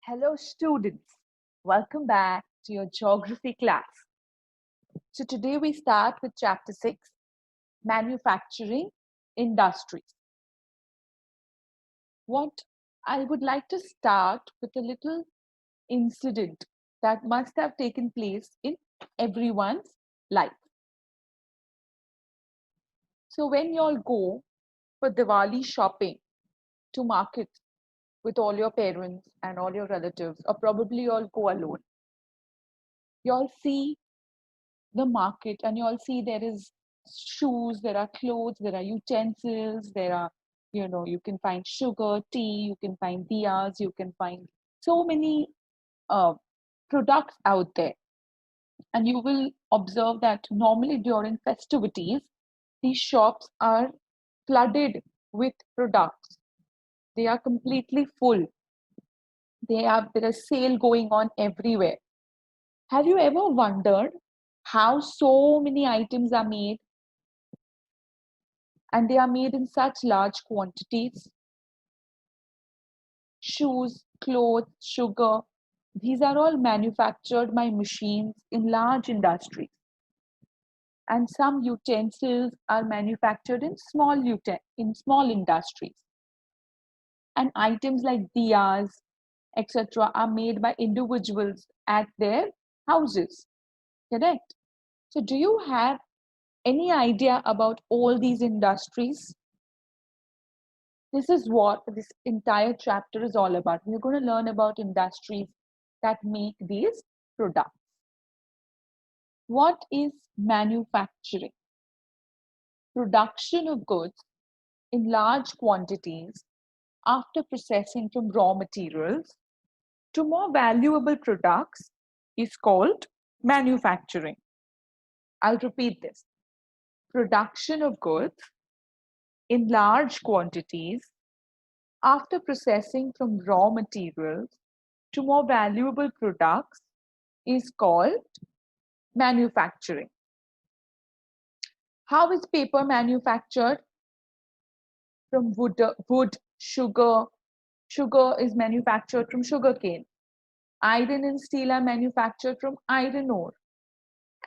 Hello, students. Welcome back to your geography class. So, today we start with chapter 6 Manufacturing Industries. What I would like to start with a little incident that must have taken place in everyone's life. So, when you all go for Diwali shopping to market with all your parents and all your relatives, or probably you all go alone, you all see the market and you all see there is shoes, there are clothes, there are utensils, there are, you can find sugar, tea, you can find diyas, you can find so many uh, products out there. And you will observe that normally during festivities, these shops are flooded with products. They are completely full. There is sale going on everywhere. Have you ever wondered how so many items are made and they are made in such large quantities? Shoes, clothes, sugar, these are all manufactured by machines in large industries. And some utensils are manufactured in small industries. And items like diyas, etc., are made by individuals at their houses. Correct? So, do you have any idea about all these industries? This is what this entire chapter is all about. We're going to learn about industries that make these products. What is manufacturing? Production of goods in large quantities after processing from raw materials to more valuable products is called manufacturing. I'll repeat this. Production of goods in large quantities after processing from raw materials to more valuable products is called manufacturing. How is paper manufactured? From wood, sugar. Sugar is manufactured from sugarcane. Iron and steel are manufactured from iron ore.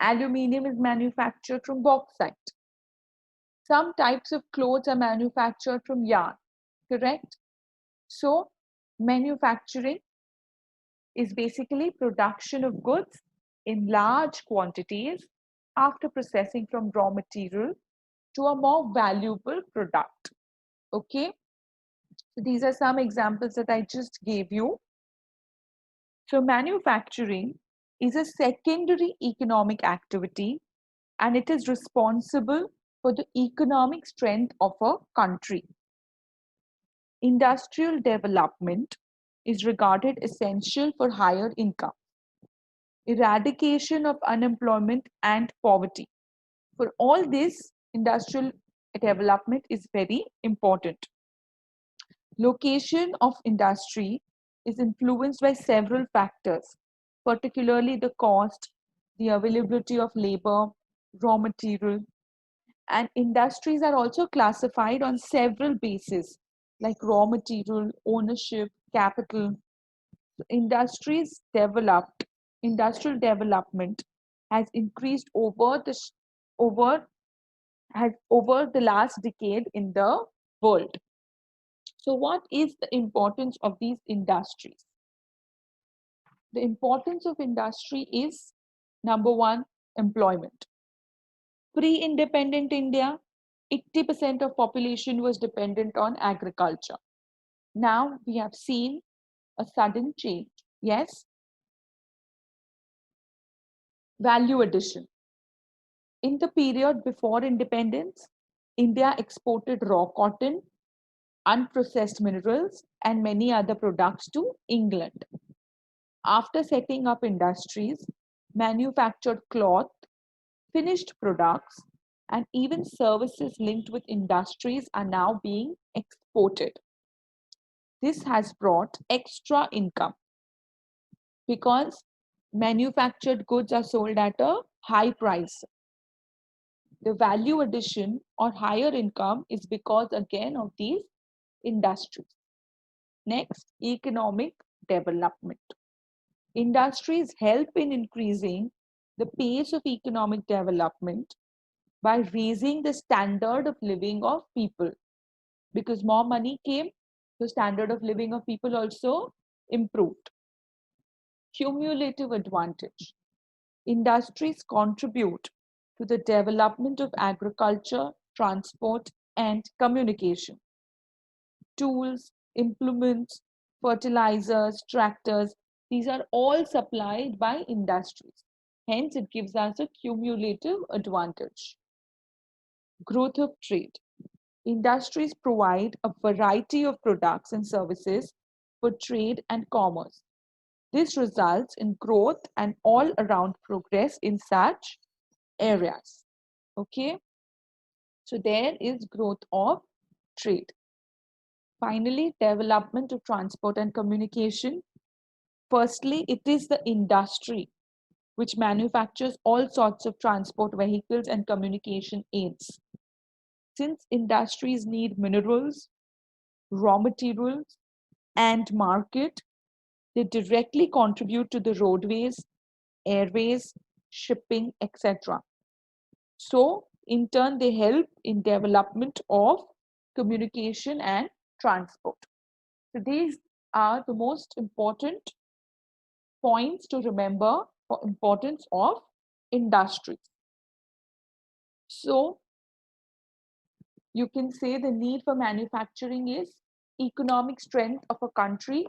Aluminium is manufactured from bauxite. Some types of clothes are manufactured from yarn, correct? So, manufacturing is basically production of goods in large quantities after processing from raw material to a more valuable product. Okay, so these are some examples that I just gave you. So, manufacturing is a secondary economic activity and it is responsible for the economic strength of a country. Industrial development is regarded essential for higher income, eradication of unemployment and poverty. For all this, industrial development is very important. Location of industry is influenced by several factors, particularly the cost, the availability of labor, raw material, and industries are also classified on several bases like raw material, ownership, capital. Industries developed, industrial development has increased over over the last decade in the world. So, what is the importance of these industries? The importance of industry is number one, employment. Pre-independent India, 80% of population was dependent on agriculture. Now we have seen a sudden change. Yes, value addition. In the period before independence, India exported raw cotton, unprocessed minerals, and many other products to England. After setting up industries, manufactured cloth, finished products, and even services linked with industries are now being exported. This has brought extra income because manufactured goods are sold at a high price. The value addition or higher income is because again of these industries. Next, economic development. Industries help in increasing the pace of economic development by raising the standard of living of people. Because more money came, the standard of living of people also improved. Cumulative advantage. Industries contribute to the development of agriculture, transport, and communication. Tools, implements, fertilizers, tractors, these are all supplied by industries. Hence, it gives us a cumulative advantage. Growth of trade. Industries provide a variety of products and services for trade and commerce. This results in growth and all around progress in such areas. Okay, so there is growth of trade. Finally, development of transport and communication. Firstly, it is the industry which manufactures all sorts of transport vehicles and communication aids. Since industries need minerals, raw materials, and market, they directly contribute to the roadways, airways, shipping, etc. So, in turn, they help in development of communication and transport. So, these are the most important points to remember for importance of industries. So, you can say the need for manufacturing is economic strength of a country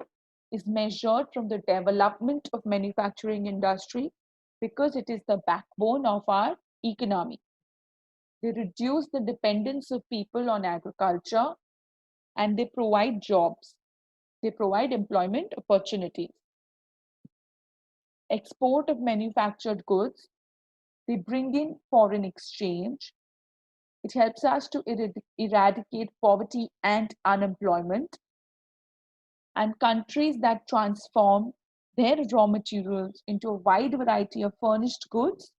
is measured from the development of manufacturing industry because it is the backbone of our economy. They reduce the dependence of people on agriculture and they provide jobs. They provide employment opportunities. Export of manufactured goods, they bring in foreign exchange. It helps us to eradicate poverty and unemployment. And countries that transform their raw materials into a wide variety of furnished goods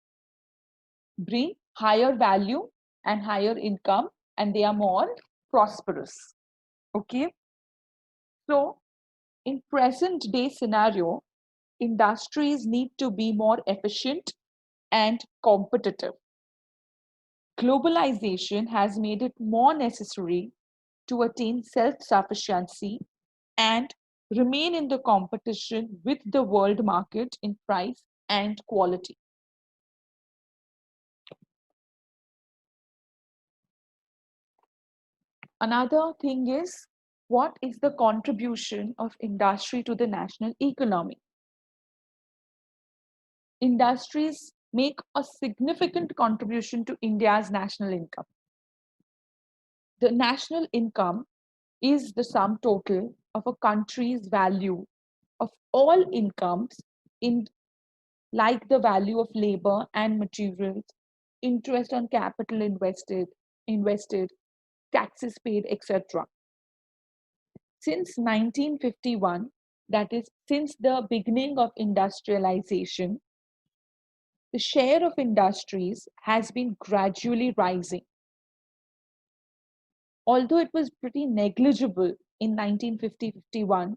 bring higher value and higher income, and they are more prosperous. Okay, so in present day scenario, industries need to be more efficient and competitive. Globalization has made it more necessary to attain self-sufficiency and remain in the competition with the world market in price and quality. Another thing is, what is the contribution of industry to the national economy? Industries make a significant contribution to India's national income. The national income is the sum total of a country's value of all incomes in like the value of labor and materials, interest on capital invested, taxes paid, etc. Since 1951, that is, since the beginning of industrialization, the share of industries has been gradually rising. Although it was pretty negligible in 1950-51,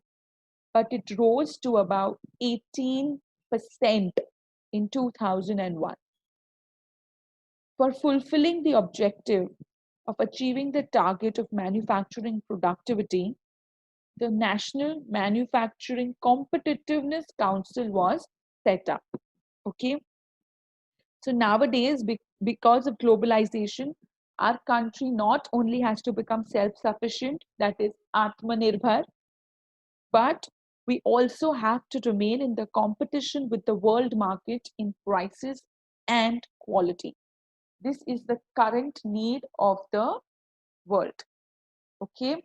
but it rose to about 18% in 2001. For fulfilling the objective of achieving the target of manufacturing productivity, the National Manufacturing Competitiveness Council was set up. Okay. So nowadays, because of globalization, our country not only has to become self-sufficient, that is Atmanirbhar, but we also have to remain in the competition with the world market in prices and quality. This is the current need of the world. Okay.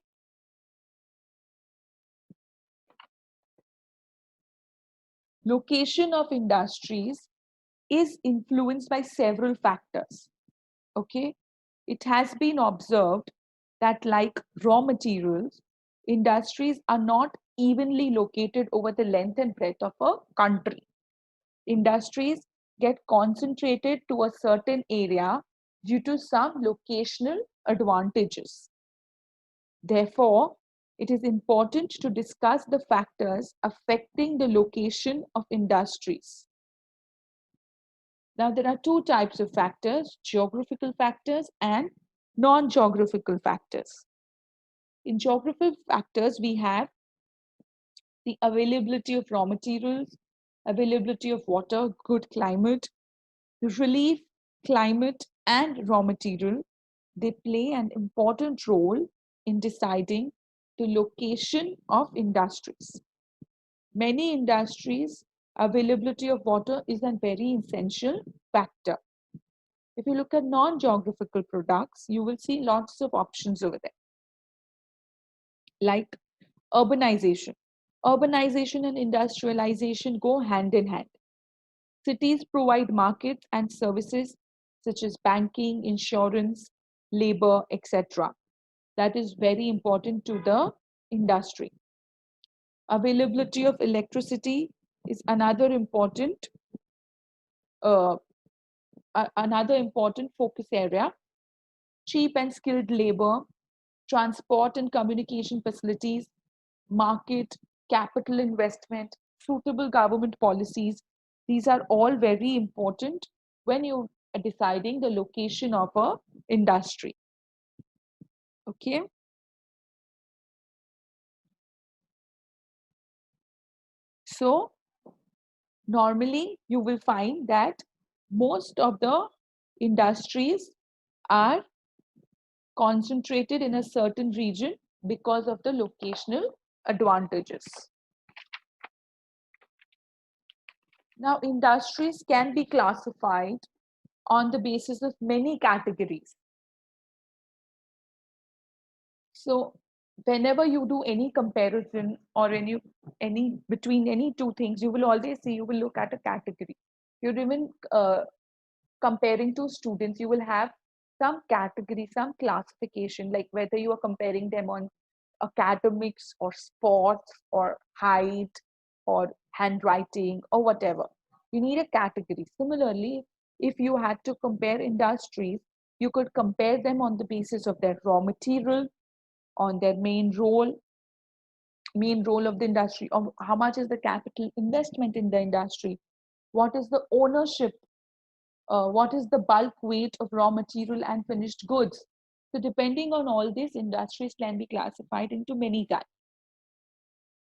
Location of industries is influenced by several factors. Okay. It has been observed that, like raw materials, industries are not evenly located over the length and breadth of a country. Industries get concentrated to a certain area due to some locational advantages. Therefore, it is important to discuss the factors affecting the location of industries. Now, there are two types of factors, geographical factors and non-geographical factors. In geographical factors, we have the availability of raw materials, availability of water, good climate, relief, climate, and raw material. They play an important role in deciding the location of industries. Many industries, availability of water is a very essential factor. If you look at non-geographical products, you will see lots of options over there, like urbanization. Urbanization and industrialization go hand in hand. Cities provide markets and services such as banking, insurance, labor, etc. That is very important to the industry. Availability of electricity is uh, another important focus area. Cheap and skilled labor, transport and communication facilities, market, capital investment, suitable government policies. These are all very important when you are deciding the location of a industry. Okay. So normally you will find that most of the industries are concentrated in a certain region because of the locational advantages. Now, industries can be classified on the basis of many categories. So, whenever you do any comparison or any between any two things, you will always see, you will look at a category. You're even comparing two students, you will have some category, some classification, like whether you are comparing them on academics or sports or height or handwriting or whatever. You need a category. Similarly, if you had to compare industries, you could compare them on the basis of their raw material, on their main role of the industry, or how much is the capital investment in the industry, what is the ownership, what is the bulk weight of raw material and finished goods. So depending on all this, industries can be classified into many types.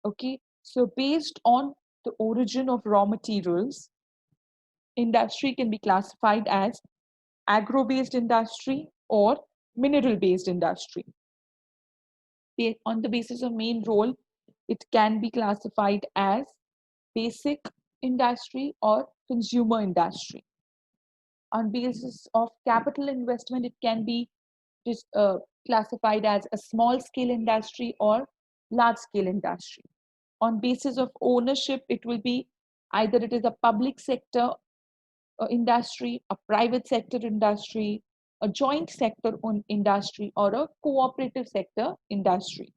Okay, so based on the origin of raw materials, industry can be classified as agro-based industry or mineral-based industry. On the basis of main role, it can be classified as basic industry or consumer industry. On basis of capital investment, it can be classified as a small scale industry or large scale industry. On basis of ownership, it will be either it is a public sector industry, a private sector industry, a joint sector industry, or a cooperative sector industry.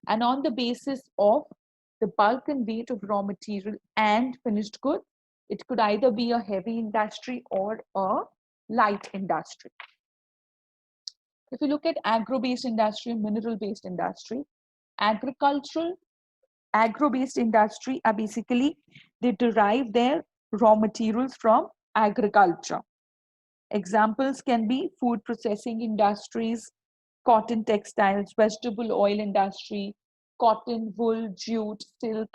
And on the basis of the bulk and weight of raw material and finished good, it could either be a heavy industry or a light industry. If you look at agro-based industry and mineral-based industry, agro-based industry are basically, they derive their raw materials from agriculture. Examples can be food processing industries, cotton textiles, vegetable oil industry, cotton, wool, jute, silk.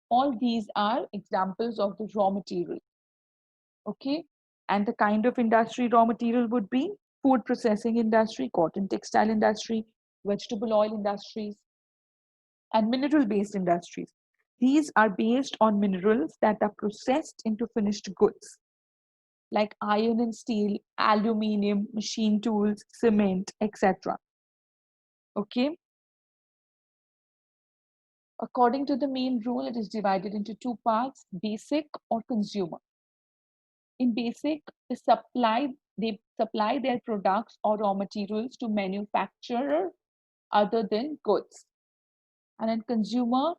All these are examples of the raw material. Okay. And the kind of industry raw material would be food processing industry, cotton textile industry, vegetable oil industries, and mineral-based industries. These are based on minerals that are processed into finished goods, like iron and steel, aluminium, machine tools, cement, etc. Okay. According to the main rule, it is divided into two parts, basic or consumer. In basic, they supply their products or raw materials to manufacturer other than goods. And in consumer,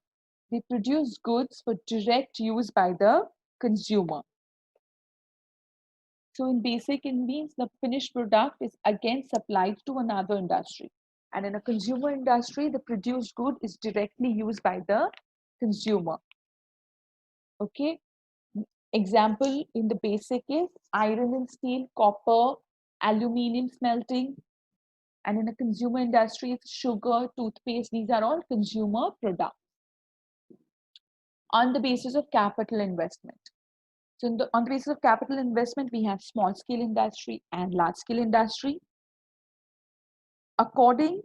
they produce goods for direct use by the consumer. So in basic, it means the finished product is again supplied to another industry. And in a consumer industry, the produced good is directly used by the consumer. Okay. Example in the basic is iron and steel, copper, aluminium smelting. And in a consumer industry, it's sugar, toothpaste. These are all consumer products on the basis of capital investment. So on the basis of capital investment, we have small scale industry and large scale industry. According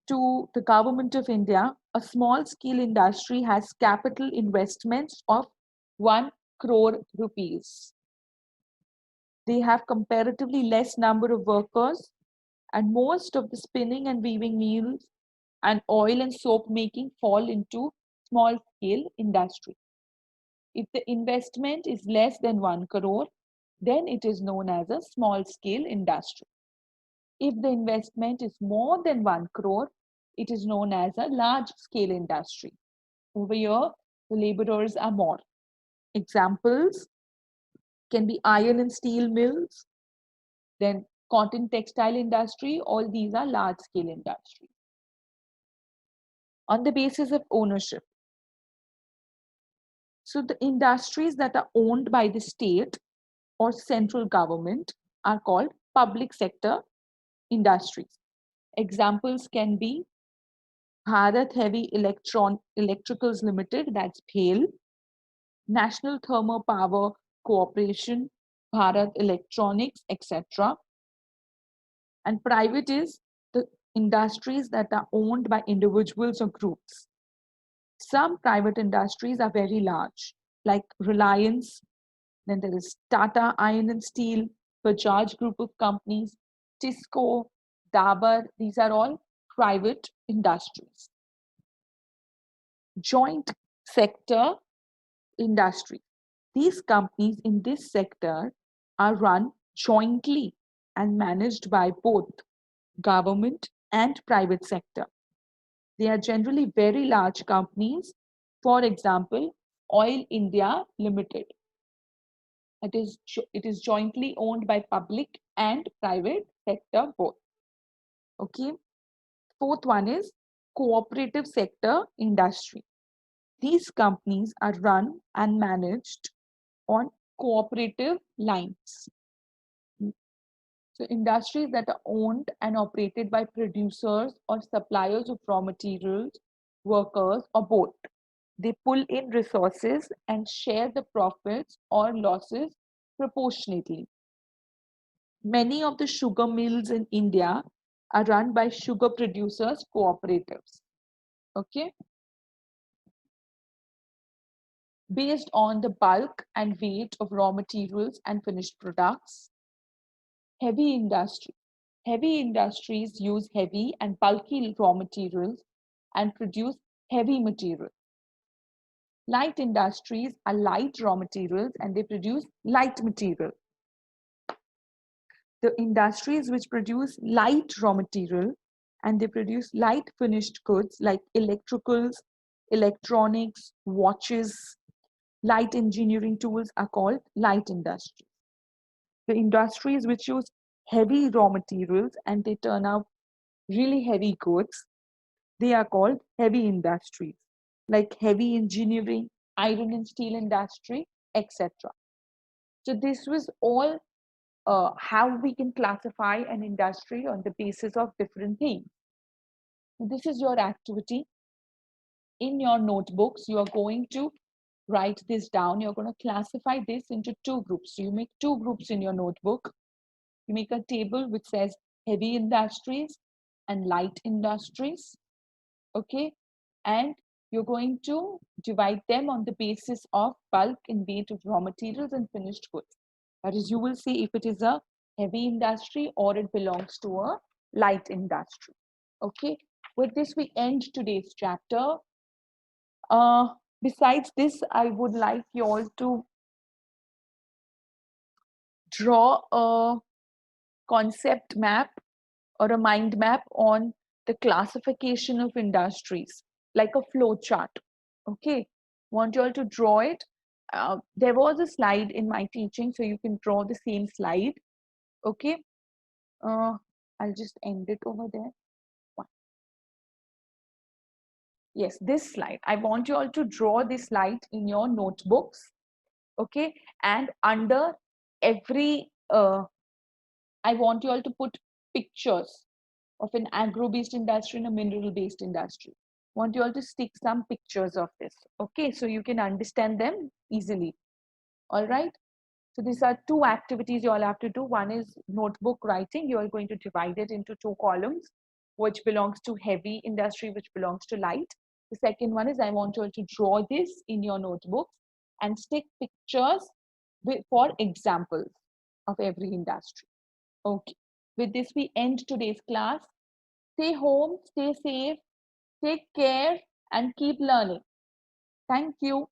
to the government of India, a small scale industry has capital investments of 1 crore rupees. They have comparatively less number of workers, and most of the spinning and weaving mills and oil and soap making fall into small scale industry. If the investment is less than 1 crore, then it is known as a small scale industry. If the investment is more than 1 crore, it is known as a large scale industry. Over here, the laborers are more. Examples can be iron and steel mills, then cotton textile industry. All these are large scale industry. On the basis of ownership. So the industries that are owned by the state or central government are called public sector industries. Examples can be Bharat Heavy Electricals Limited, that's BHEL, National Thermal Power Corporation, Bharat Electronics, etc. And private is the industries that are owned by individuals or groups. Some private industries are very large, like Reliance, then there is Tata Iron and Steel, Bajaj Group of Companies, Tisco, Dabur. These are all private industries. Joint sector industry. These companies in this sector are run jointly and managed by both government and private sector. They are generally very large companies. For example, Oil India Limited. It is jointly owned by public and private sector both. Okay. Fourth one is cooperative sector industry. These companies are run and managed on cooperative lines. So industries that are owned and operated by producers or suppliers of raw materials, workers, or both. They pull in resources and share the profits or losses proportionately. Many of the sugar mills in India are run by sugar producers cooperatives. Okay. Based on the bulk and weight of raw materials and finished products. Heavy industry. Heavy industries use heavy and bulky raw materials and produce heavy material. Light industries are light raw materials and they produce light material. The industries which produce light raw material and they produce light finished goods like electricals, electronics, watches, light engineering tools are called light industries. The industries which use heavy raw materials and they turn out really heavy goods, they are called heavy industries, like heavy engineering, iron and steel industry, etc. So this was all how we can classify an industry on the basis of different things. This is your activity. In your notebooks, you are going to write this down. You're going to classify this into two groups. So you make two groups in your notebook. You make a table which says heavy industries and light industries. Okay. And you're going to divide them on the basis of bulk and weight of raw materials and finished goods. That is, you will see if it is a heavy industry or it belongs to a light industry. Okay. With this, we end today's chapter. Besides this, I would like you all to draw a concept map or a mind map on the classification of industries, like a flow chart. Okay, want you all to draw it. There was a slide in my teaching, so you can draw the same slide. Okay, I'll just end it over there. Yes, this slide. I want you all to draw this slide in your notebooks. Okay. And under every, I want you all to put pictures of an agro-based industry and a mineral-based industry. Want you all to stick some pictures of this. Okay. So you can understand them easily. All right. So these are two activities you all have to do. One is notebook writing. You are going to divide it into two columns, which belongs to heavy industry, which belongs to light. The second one is I want you all to draw this in your notebooks and stick pictures for examples of every industry. Okay. With this, we end today's class. Stay home, stay safe, take care, and keep learning. Thank you.